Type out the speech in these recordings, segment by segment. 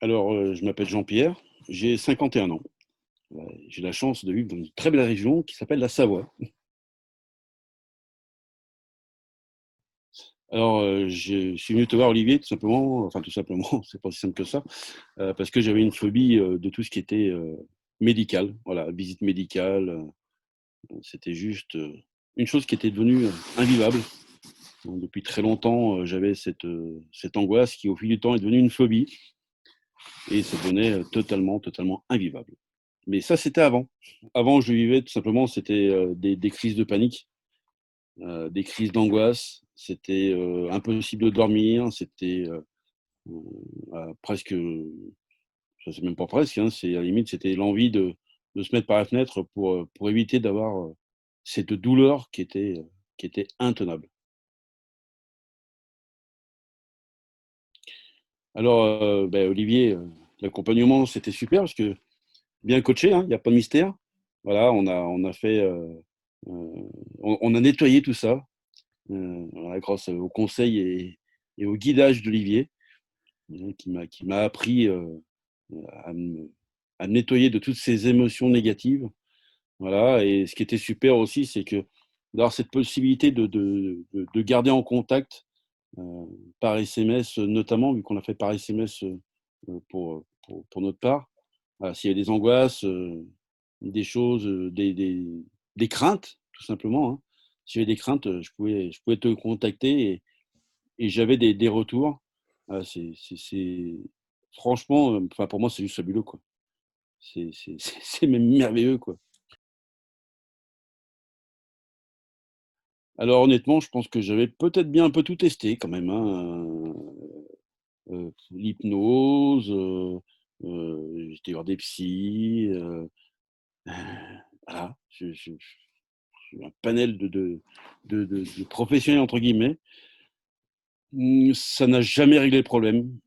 Alors, je m'appelle Jean-Pierre, j'ai 51 ans. J'ai la chance de vivre dans une très belle région qui s'appelle la Savoie. Alors, je suis venu te voir Olivier tout simplement, enfin tout simplement, c'est pas aussi simple que ça, parce que j'avais une phobie, de tout ce qui était, médical. Voilà, visite médicale, c'était juste, une chose qui était devenue, invivable. Donc depuis très longtemps, j'avais cette angoisse qui au fil du temps est devenue une phobie et ça devenait, totalement invivable. Mais ça, c'était avant. Avant, je vivais tout simplement, c'était, des crises de panique, des crises d'angoisse. C'était, impossible de dormir, c'était, presque, ça c'est même pas presque, hein, c'est à la limite, c'était l'envie de se mettre par la fenêtre pour éviter d'avoir, cette douleur qui était intenable. Alors, Olivier, l'accompagnement, c'était super parce que bien coaché, hein, il y a pas de mystère. Voilà, on a fait, on a nettoyé tout ça. Voilà, grâce aux conseils et au guidage d'Olivier, qui m'a appris, à me à me nettoyer de toutes ces émotions négatives. Voilà, et ce qui était super aussi, c'est que d'avoir cette possibilité de garder en contact, heu, par SMS, notamment, vu qu'on a fait par SMS, pour notre part. Voilà, s'il y a des angoisses, des choses, des craintes, tout simplement, hein. Si j'avais des craintes, je pouvais te contacter et j'avais des retours. Ah, c'est franchement, enfin pour moi, c'est juste fabuleux, quoi. C'est même merveilleux, quoi. Alors honnêtement, je pense que j'avais peut-être bien un peu tout testé quand même, hein, l'hypnose, j'ai été voir des psys, voilà, j'ai un panel de «professionnels» entre guillemets. Ça n'a jamais réglé le problème.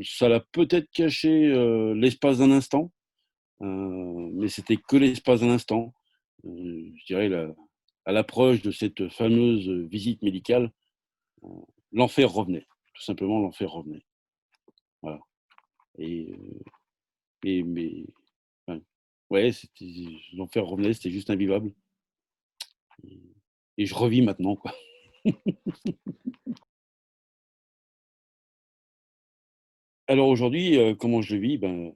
Ça l'a peut-être caché, l'espace d'un instant. Mais c'était que l'espace d'un instant. Je dirais à l'approche de cette fameuse visite médicale, heu, l'enfer revenait. Tout simplement, l'enfer revenait. Voilà et mais enfin, ouais, c'était l'enfer revenait, c'était juste invivable et je revis maintenant, quoi. Alors aujourd'hui, comment je le vis? Ben,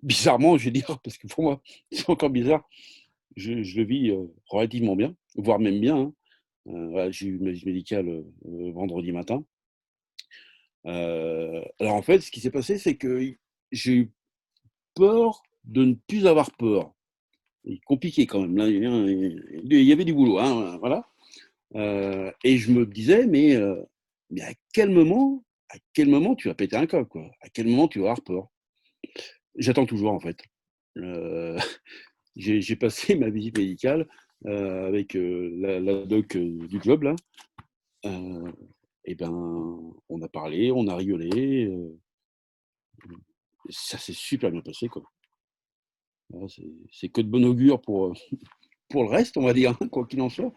bizarrement, je vais dire, parce que pour moi, c'est encore bizarre, je le vis, relativement bien, voire même bien, hein. Voilà, j'ai eu ma visite médicale, vendredi matin. Alors en fait, ce qui s'est passé, c'est que j'ai eu peur de ne plus avoir peur. C'est compliqué quand même, là, il y avait du boulot, hein, voilà. Et je me disais: «Mais à quel moment tu vas péter un câble, quoi? À quel moment tu vas avoir peur?» J'attends toujours en fait. Heu, j'ai passé ma visite médicale, avec, la doc, du job là. Heu et ben, on a parlé, on a rigolé, ça s'est super bien passé, quoi. Voilà, c'est que de bon augure pour le reste, on va dire, hein, quoi qu'il en soit.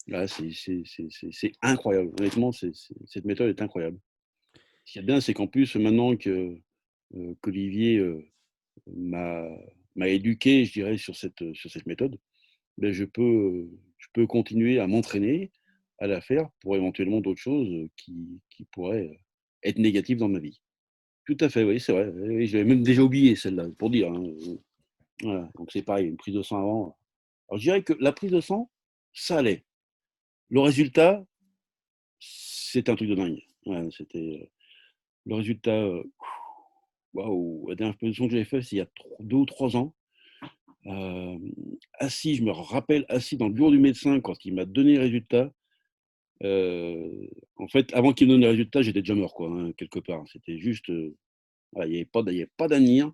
Là, c'est incroyable. Honnêtement, cette méthode est incroyable. Ce qu'il y a de bien, c'est qu'en plus, maintenant qu'Olivier, m'a m'a éduqué, je dirais, sur cette méthode, beh, je peux continuer à m'entraîner, à la faire pour éventuellement d'autres choses, qui pourraient, être négatives dans ma vie. Tout à fait, oui, c'est vrai. Oui, oui, je l'avais même déjà oublié celle-là, pour dire, hein, voilà, donc c'est pareil, une prise de sang avant. Alors je dirais que la prise de sang, ça allait. Le résultat, c'était un truc de dingue. Ouais, c'était, le résultat, waouh! La dernière prise de sang que j'avais faite, c'est il y a 2 ou 3 ans. Assis, je me rappelle assis dans le bureau du médecin quand il m'a donné les résultats. En fait, avant qu'il me donne les résultats, j'étais déjà mort, quoi, hein, quelque part. C'était juste, voilà, il y avait pas d'avenir.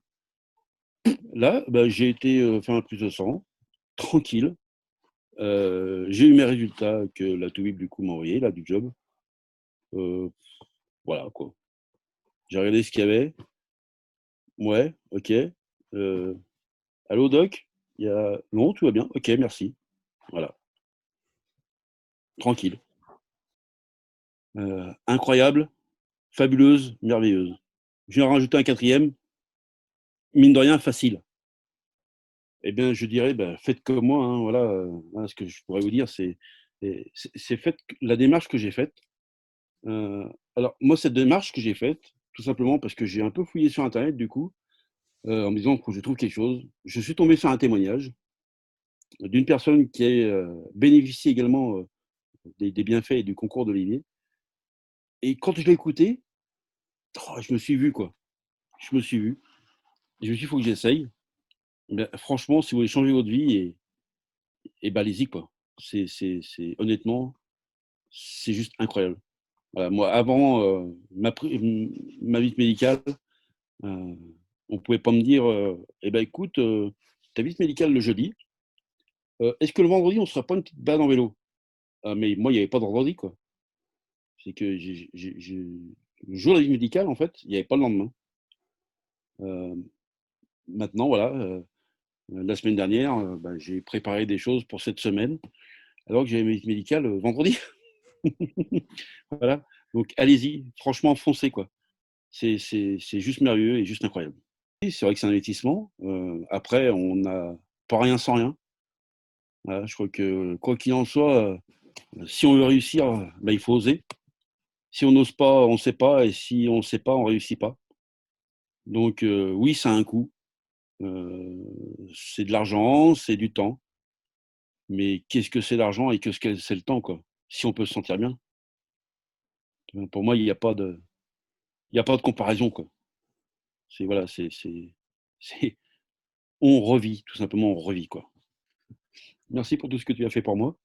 Là, bah, j'ai été, faire ma prise de sang, tranquille. J'ai eu mes résultats que la Toubib, du coup, m'a envoyé là, du job. Heu, voilà, quoi. J'ai regardé ce qu'il y avait. Ouais, OK. «Allô doc?» Il y a: «Non, tout va bien». «OK, merci». Voilà, tranquille. Incroyable, fabuleuse, merveilleuse. je vais en rajouter un quatrième, mine de rien facile. Eh bien, je dirais, bah, faites comme moi, hein, voilà, voilà ce que je pourrais vous dire, c'est faites la démarche que j'ai faite. Heu, alors moi, cette démarche que j'ai faite, tout simplement parce que j'ai un peu fouillé sur internet du coup, en me disant: «Faut que je trouve quelque chose». Je suis tombé sur un témoignage d'une personne qui a bénéficié également, des bienfaits et du concours d'Olivier, et quand je l'ai écouté, oh, je me suis vu, quoi. Je me suis vu et je me suis dit: «Faut que j'essaye». Bah, franchement, si vous voulez changer votre vie et bah, allez-y, quoi. C'est honnêtement, c'est juste incroyable. Voilà, moi avant, ma visite médicale, heu, on pouvait pas me dire, «Eh ben, écoute, ta visite médicale le jeudi, est-ce que le vendredi on se fera pas une petite balade en vélo?» Ah mais moi, il y avait pas de vendredi, quoi. C'est que j'ai le jour de la visite médicale, en fait, il y avait pas le lendemain. Heu, maintenant, voilà, la semaine dernière, bah, j'ai préparé des choses pour cette semaine, alors que j'avais ma visite médicale, vendredi. Voilà, donc allez-y, franchement foncez, quoi. C'est juste merveilleux et juste incroyable. Oui, c'est vrai que c'est un investissement, après on n'a pas rien sans rien. Voilà, je crois que quoi qu'il en soit, si on veut réussir, bah, il faut oser. Si on n'ose pas, on ne sait pas, et si on ne sait pas, on réussit pas. Donc oui, ça a un coût, heu, c'est de l'argent, c'est du temps, mais qu'est-ce que c'est l'argent et qu'est-ce que c'est le temps, quoi? Si on peut se sentir bien. Pour moi, il y a pas de comparaison, quoi. C'est voilà, c'est on revit, tout simplement, on revit, quoi. Merci pour tout ce que tu as fait pour moi.